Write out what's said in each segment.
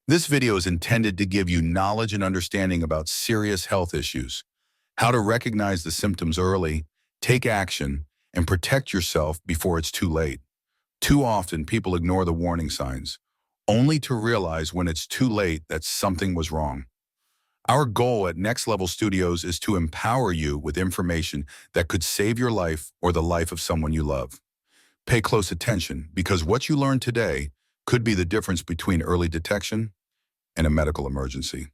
This video is intended to give you knowledge and understanding about serious health issues, how to recognize the symptoms early, take action, and protect yourself before it's too late. Too often, people ignore the warning signs, only to realize when it's too late that something was wrong. Our goal at Next Level Studios is to empower you with information that could save your life or the life of someone you love. Pay close attention because what you learn today could be the difference between early detection and a medical emergency.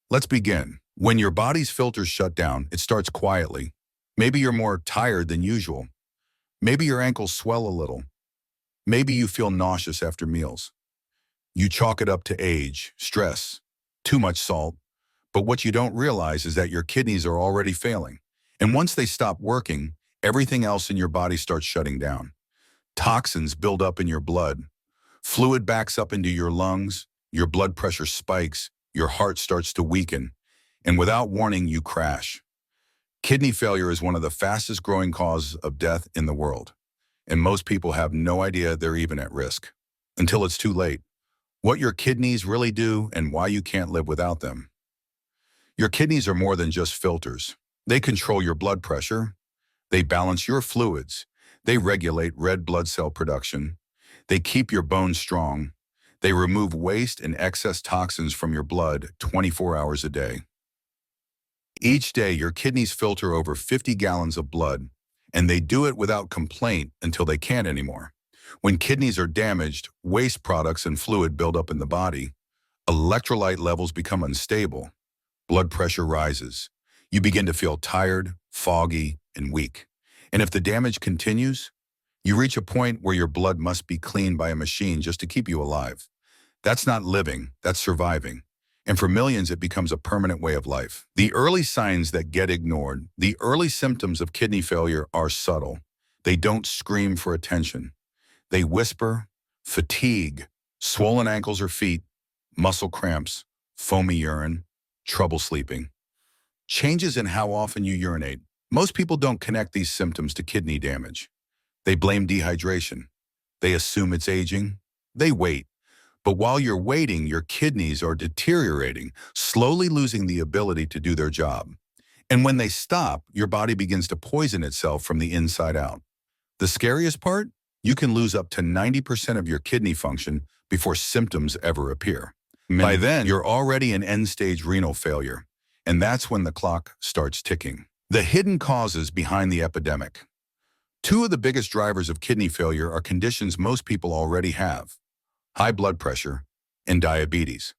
Let's begin. When your body's filters shut down, it starts quietly. Maybe you're more tired than usual. Maybe your ankles swell a little. Maybe you feel nauseous after meals. You chalk it up to age, stress, too much salt. But what you don't realize is that your kidneys are already failing. And once they stop working, everything else in your body starts shutting down. Toxins build up in your blood. Fluid backs up into your lungs. Your blood pressure spikes. Your heart starts to weaken. And without warning, you crash. Kidney failure is one of the fastest growing causes of death in the world. And most people have no idea they're even at risk until it's too late. What your kidneys really do and why you can't live without them. Your kidneys are more than just filters. They control your blood pressure. They balance your fluids. They regulate red blood cell production. They keep your bones strong. They remove waste and excess toxins from your blood 24 hours a day. Each day, your kidneys filter over 50 gallons of blood, and they do it without complaint until they can't anymore. When kidneys are damaged, waste products and fluid build up in the body. Electrolyte levels become unstable. Blood pressure rises. You begin to feel tired, foggy, and weak. And if the damage continues, you reach a point where your blood must be cleaned by a machine just to keep you alive. That's not living, that's surviving. And for millions, it becomes a permanent way of life. The early signs that get ignored, the early symptoms of kidney failure are subtle. They don't scream for attention. They whisper: fatigue, swollen ankles or feet, muscle cramps, foamy urine, trouble sleeping. Changes in how often you urinate. Most people don't connect these symptoms to kidney damage. They blame dehydration. They assume it's aging. They wait. But while you're waiting, your kidneys are deteriorating, slowly losing the ability to do their job. And when they stop, your body begins to poison itself from the inside out. The scariest part? You can lose up to 90% of your kidney function before symptoms ever appear. By then, you're already in end-stage renal failure, and that's when the clock starts ticking. The hidden causes behind the epidemic. Two of the biggest drivers of kidney failure are conditions most people already have: high blood pressure and diabetes.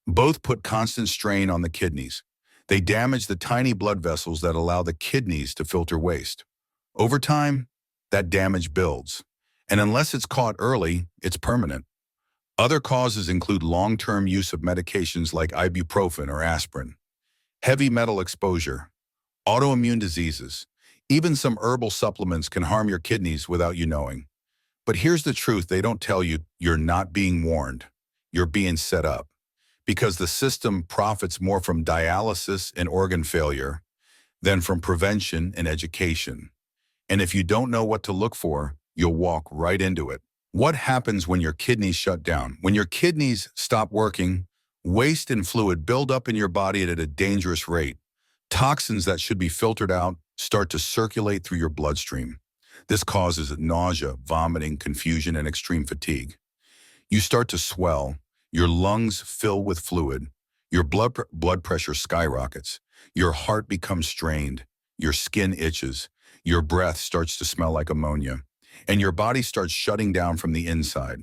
Both put constant strain on the kidneys. They damage the tiny blood vessels that allow the kidneys to filter waste. Over time, that damage builds, and unless it's caught early, it's permanent. Other causes include long-term use of medications like ibuprofen or aspirin, heavy metal exposure, autoimmune diseases. Even some herbal supplements can harm your kidneys without you knowing. But here's the truth: they don't tell you. You're not being warned. You're being set up. Because the system profits more from dialysis and organ failure than from prevention and education. And if you don't know what to look for, you'll walk right into it. What happens when your kidneys shut down? When your kidneys stop working, waste and fluid build up in your body at a dangerous rate. Toxins that should be filtered out start to circulate through your bloodstream. This causes nausea, vomiting, confusion, and extreme fatigue. You start to swell. Your lungs fill with fluid. Your blood pressure skyrockets. Your heart becomes strained. Your skin itches. Your breath starts to smell like ammonia. And your body starts shutting down from the inside.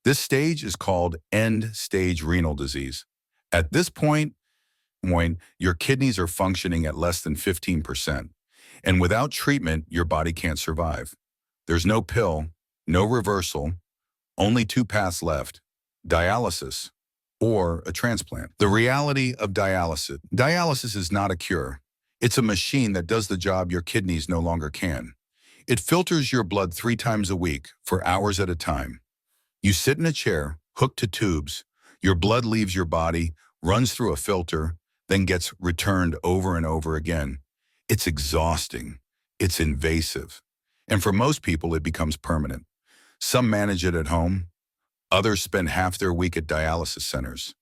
This stage is called end-stage renal disease. At this point, your kidneys are functioning at less than 15%. And without treatment, your body can't survive. There's no pill, no reversal, only two paths left: dialysis or a transplant. The reality of dialysis. Dialysis is not a cure. It's a machine that does the job your kidneys no longer can. It filters your blood 3 times a week for hours at a time. You sit in a chair, hooked to tubes. Your blood leaves your body, runs through a filter, then gets returned over and over again. It's exhausting. It's invasive. And for most people, it becomes permanent. Some manage it at home. Others spend half their week at dialysis centers.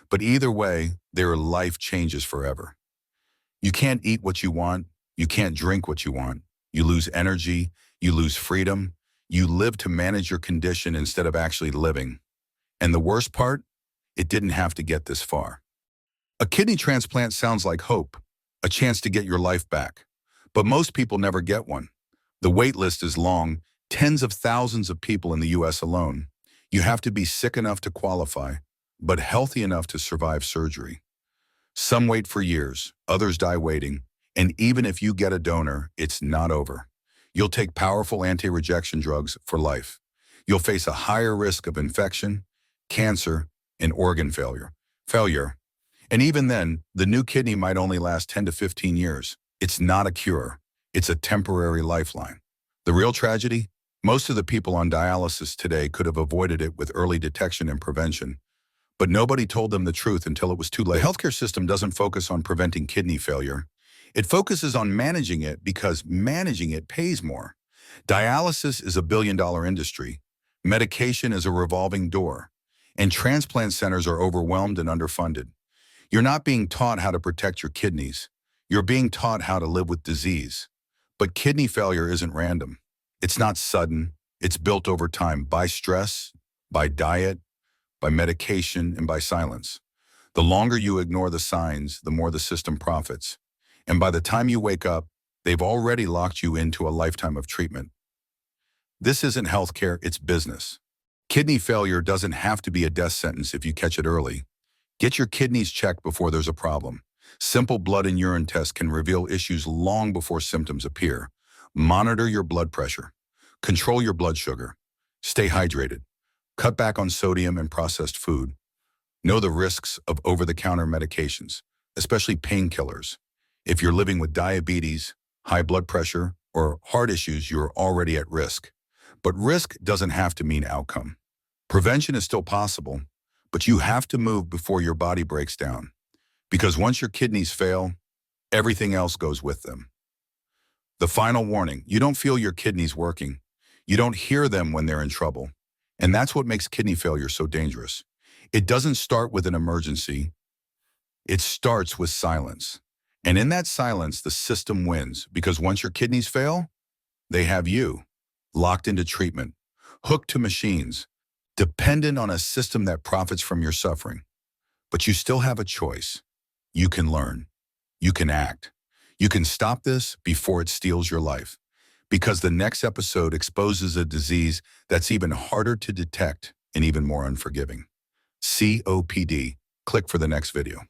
But either way, their life changes forever. You can't eat what you want. You can't drink what you want. You lose energy. You lose freedom. You live to manage your condition instead of actually living. And the worst part? It didn't have to get this far. A kidney transplant sounds like hope, a chance to get your life back. But most people never get one. The wait list is long, tens of thousands of people in the US alone. You have to be sick enough to qualify, but healthy enough to survive surgery. Some wait for years, others die waiting, and even if you get a donor, it's not over. You'll take powerful anti-rejection drugs for life. You'll face a higher risk of infection, cancer, and organ failure. And even then, the new kidney might only last 10 to 15 years. It's not a cure. It's a temporary lifeline. The real tragedy? Most of the people on dialysis today could have avoided it with early detection and prevention. But nobody told them the truth until it was too late. The healthcare system doesn't focus on preventing kidney failure. It focuses on managing it because managing it pays more. Dialysis is a billion-dollar industry. Medication is a revolving door. And transplant centers are overwhelmed and underfunded. You're not being taught how to protect your kidneys. You're being taught how to live with disease. But kidney failure isn't random. It's not sudden. It's built over time by stress, by diet, by medication, and by silence. The longer you ignore the signs, the more the system profits. And by the time you wake up, they've already locked you into a lifetime of treatment. This isn't healthcare, it's business. Kidney failure doesn't have to be a death sentence if you catch it early. Get your kidneys checked before there's a problem. Simple blood and urine tests can reveal issues long before symptoms appear. Monitor your blood pressure. Control your blood sugar. Stay hydrated. Cut back on sodium and processed food. Know the risks of over-the-counter medications, especially painkillers. If you're living with diabetes, high blood pressure, or heart issues, you're already at risk. But risk doesn't have to mean outcome. Prevention is still possible, but you have to move before your body breaks down. Because once your kidneys fail, everything else goes with them. The final warning: you don't feel your kidneys working. You don't hear them when they're in trouble. And that's what makes kidney failure so dangerous. It doesn't start with an emergency. It starts with silence. And in that silence, the system wins, because once your kidneys fail, they have you, locked into treatment, hooked to machines, dependent on a system that profits from your suffering. But you still have a choice. You can learn. You can act. You can stop this before it steals your life. Because the next episode exposes a disease that's even harder to detect and even more unforgiving. COPD. Click for the next video.